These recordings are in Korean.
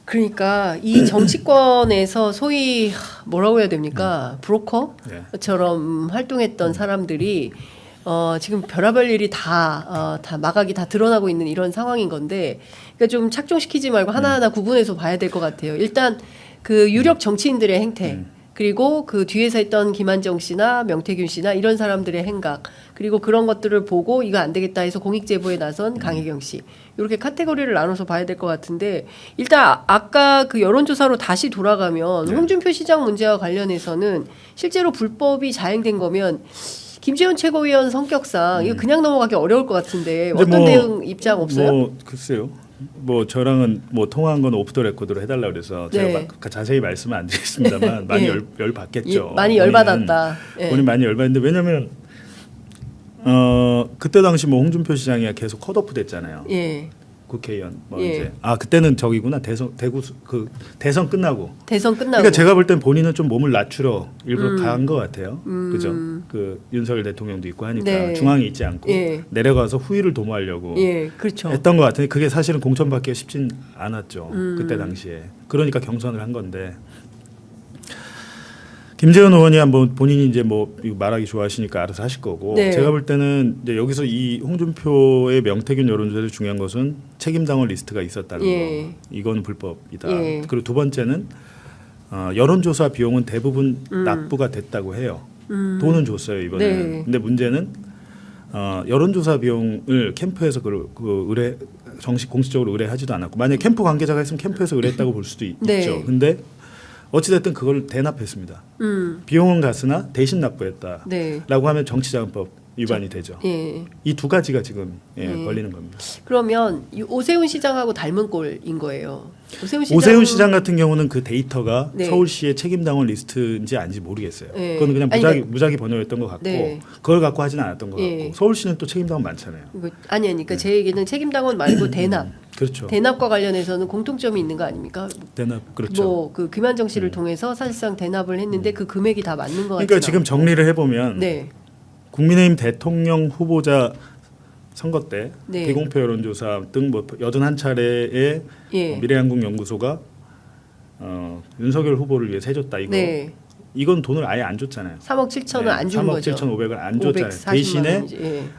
그러니까 이 정치권에서 소위 뭐라고 해야 됩니까? 브로커처럼 활동했던 사람들이 지금 별의별 일이 다 마각이 다 드러나고 있는 이런 상황인 건데, 그러니까 좀 착종시키지 말고 하나하나 구분해서 봐야 될 것 같아요. 일단 그 유력 정치인들의 행태, 그리고 그 뒤에서 했던 김한정 씨나 명태균 씨나 이런 사람들의 행각, 그리고 그런 것들을 보고 이거 안 되겠다 해서 공익제보에 나선 강혜경 씨, 이렇게 카테고리를 나눠서 봐야 될 것 같은데, 일단 아까 그 여론조사로 다시 돌아가면 홍준표 시장 문제와 관련해서는 실제로 불법이 자행된 거면 김재원 최고위원 성격상 이거 그냥 넘어가기 어려울 것 같은데 어떤 대응 입장 없어요? 글쎄요. 저랑은 통화한 건 오프 더 레코드로 해달라 그래서 제가 자세히 말씀은 안 드리겠습니다만 많이 열 받겠죠. 많이 열 받았다. 본인 많이 열 받는데, 왜냐면 그때 당시 홍준표 시장이 계속 컷오프 됐잖아요. 예. 국회의원 이제 그때는 저기구나. 대선 끝나고. 그러니까 제가 볼 땐 본인은 좀 몸을 낮추러 일부러 간 것 같아요. 그죠? 그 윤석열 대통령도 있고 하니까 중앙에 있지 않고 내려가서 후위를 도모하려고 그렇죠. 했던 것 같은데, 그게 사실은 공천받기가 쉽진 않았죠. 그때 당시에. 그러니까 경선을 한 건데. 김재원 의원이 본인이 이제 말하기 좋아하시니까 알아서 하실 거고, 제가 볼 때는 이제 여기서 이 홍준표의 명태균 여론조사에서 중요한 것은 책임당원 리스트가 있었다는 거. 이건 불법이다. 그리고 두 번째는 여론조사 비용은 대부분 납부가 됐다고 해요. 돈은 줬어요 이번에는. 근데 문제는 여론조사 비용을 캠프에서 공식적으로 의뢰하지도 않았고, 만약 캠프 관계자가 있으면 캠프에서 의뢰했다고 볼 수도 있죠. 근데 어찌됐든 그걸 대납했습니다. 비용은 갔으나 대신 납부했다라고 하면 정치자금법 위반이 되죠. 이 두 가지가 지금 걸리는 겁니다. 그러면 오세훈 시장하고 닮은 꼴인 거예요. 오세훈 시장 같은 경우는 그 데이터가 서울시의 책임당원 리스트인지 아닌지 모르겠어요. 그건 그냥 무작위 번호였던 것 같고, 그걸 갖고 하지는 않았던 것 같고, 서울시는 또 책임당원 많잖아요. 그러니까 제 얘기는 책임당원 말고 대납. 그렇죠. 대납과 관련해서는 공통점이 있는 거 아닙니까? 대납, 그렇죠. 그 김한정 씨를 통해서 사실상 대납을 했는데 그 금액이 다 맞는 것 같아요. 그러니까 지금 정리를 해보면 국민의힘 대통령 후보자 선거 때 비공표 여론조사 등 81차례의 미래한국연구소가 윤석열 후보를 위해 해줬다 이건 돈을 아예 안 줬잖아요. 3억 7천은 안 준 거죠. 3억 7천 5백을 안 줬잖아요. 대신에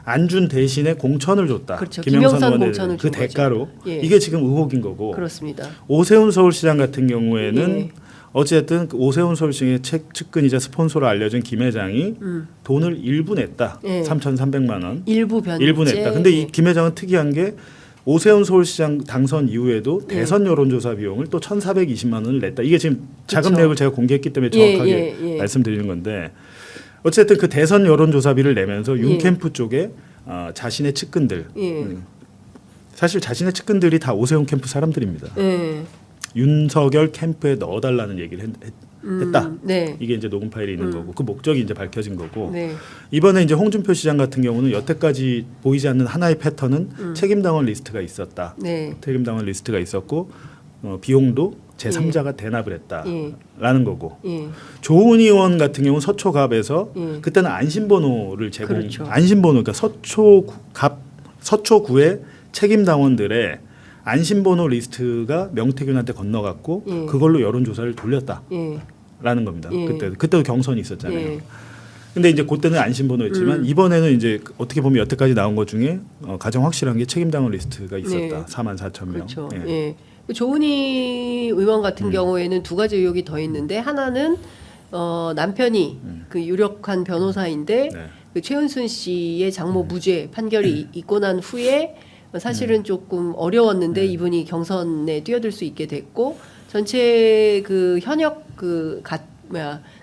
안 준 대신에 공천을 줬다. 그렇죠. 김영선 공천을 그 대가로 거죠. 이게 지금 의혹인 거고. 그렇습니다. 오세훈 서울시장 같은 경우에는 어쨌든 오세훈 서울시장의 측근이자 스폰서로 알려진 김 회장이 돈을 일부 냈다. 3,300만 원. 일부 냈다. 근데 이 김 회장은 특이한 게 오세훈 서울시장 당선 이후에도 대선 여론조사 비용을 또 1,420만 원을 냈다. 이게 지금 자금 내역을 제가 공개했기 때문에 정확하게 말씀드리는 건데, 어쨌든 그 대선 여론조사비를 내면서 윤캠프 쪽에 자신의 측근들, 사실 자신의 측근들이 다 오세훈 캠프 사람들입니다. 윤석열 캠프에 넣어달라는 얘기를 했다. 이게 이제 녹음 파일이 있는 거고, 그 목적이 이제 밝혀진 거고. 이번에 이제 홍준표 시장 같은 경우는 여태까지 보이지 않는 하나의 패턴은 책임당원 리스트가 있었다. 책임당원 리스트가 있었고, 비용도 제3자가 대납을 했다라는 거고. 조은 의원 같은 경우는 서초갑에서 그때는 안심번호를 안심번호, 그러니까 서초구의 책임당원들의 안심번호 리스트가 명태균한테 건너갔고 그걸로 여론조사를 돌렸다라는 겁니다. 그때도 경선이 있었잖아요. 근데 이제 그때는 안심번호였지만 이번에는 이제 어떻게 보면 여태까지 나온 것 중에 가장 확실한 게 책임당원 리스트가 있었다. 44,000명. 그렇죠. 조은희 의원 같은 경우에는 두 가지 의혹이 더 있는데, 하나는 남편이 그 유력한 변호사인데 그 최은순 씨의 장모 무죄 판결이 있고 난 후에 사실은 조금 어려웠는데 이분이 경선에 뛰어들 수 있게 됐고, 전체 그 현역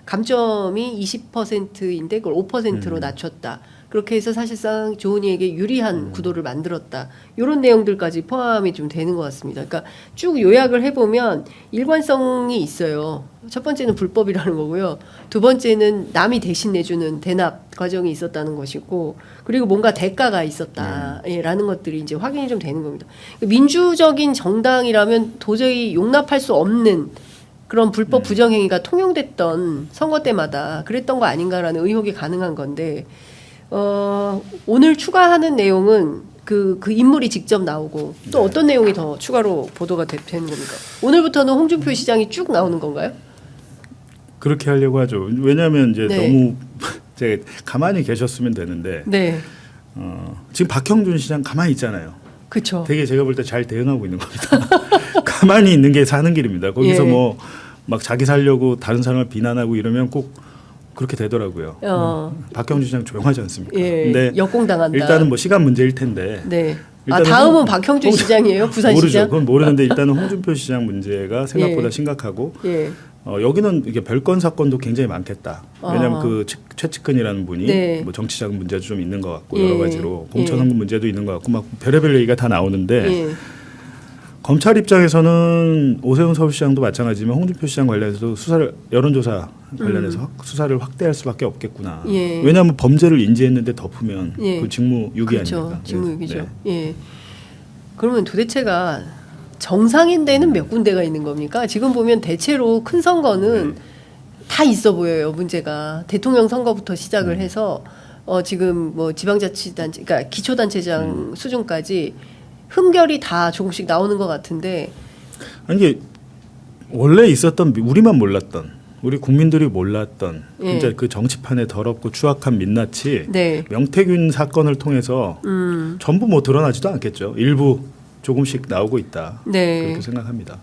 감점이 20%인데 그걸 5%로 낮췄다. 그렇게 해서 사실상 조은희에게 유리한 구도를 만들었다. 이런 내용들까지 포함이 좀 되는 것 같습니다. 그러니까 쭉 요약을 해보면 일관성이 있어요. 첫 번째는 불법이라는 거고요. 두 번째는 남이 대신 내주는 대납 과정이 있었다는 것이고, 그리고 뭔가 대가가 있었다라는 것들이 이제 확인이 좀 되는 겁니다. 민주적인 정당이라면 도저히 용납할 수 없는 그런 불법 부정행위가 통용됐던 선거 때마다 그랬던 거 아닌가라는 의혹이 가능한 건데, 오늘 추가하는 내용은 그 인물이 직접 나오고 또 어떤 내용이 더 추가로 보도가 되는 겁니까? 오늘부터는 홍준표 시장이 쭉 나오는 건가요? 그렇게 하려고 하죠. 왜냐하면 이제 네. 너무 이제 가만히 계셨으면 되는데 네, 지금 박형준 시장 가만히 있잖아요. 그렇죠. 되게 제가 볼 때 잘 대응하고 있는 겁니다. 가만히 있는 게 사는 길입니다. 거기서 예. 뭐 막 자기 살려고 다른 사람을 비난하고 이러면 꼭 그렇게 되더라고요. 박형준 시장 조용하지 않습니까? 예, 근데 역공당한다. 일단은 뭐 시간 문제일 텐데. 네. 아, 일단은 다음은 박형준 시장이에요? 부산시장? 모르죠. 그건 모르는데 일단은 홍준표 시장 문제가 생각보다 예. 심각하고 예. 여기는 이게 별건 사건도 굉장히 많겠다. 왜냐하면 그 최측근이라는 분이 네. 뭐 정치자금 문제도 좀 있는 것 같고 예. 여러 가지로 공천헌금 문제도 있는 것 같고 막 별의별 얘기가 다 나오는데 예. 검찰 입장에서는 오세훈 서울시장도 마찬가지지만 홍준표 시장 관련해서도 수사를 여론조사 관련해서 수사를 확대할 수밖에 없겠구나. 예. 왜냐하면 범죄를 인지했는데 덮으면 예. 그 직무유기 그렇죠. 아닙니까? 직무유기죠. 네. 예. 그러면 도대체가 정상인 데는 몇 군데가 있는 겁니까? 지금 보면 대체로 큰 선거는 다 있어 보여요. 문제가 대통령 선거부터 시작을 해서 지금 뭐 지방자치단체, 그러니까 기초단체장 수준까지 흠결이 다 조금씩 나오는 것 같은데. 아니 이게 원래 있었던 우리만 몰랐던 우리 국민들이 몰랐던 예. 진짜 그 정치판의 더럽고 추악한 민낯이 네. 명태균 사건을 통해서 전부 뭐 드러나지도 않겠죠. 일부 조금씩 나오고 있다. 네. 그렇게 생각합니다.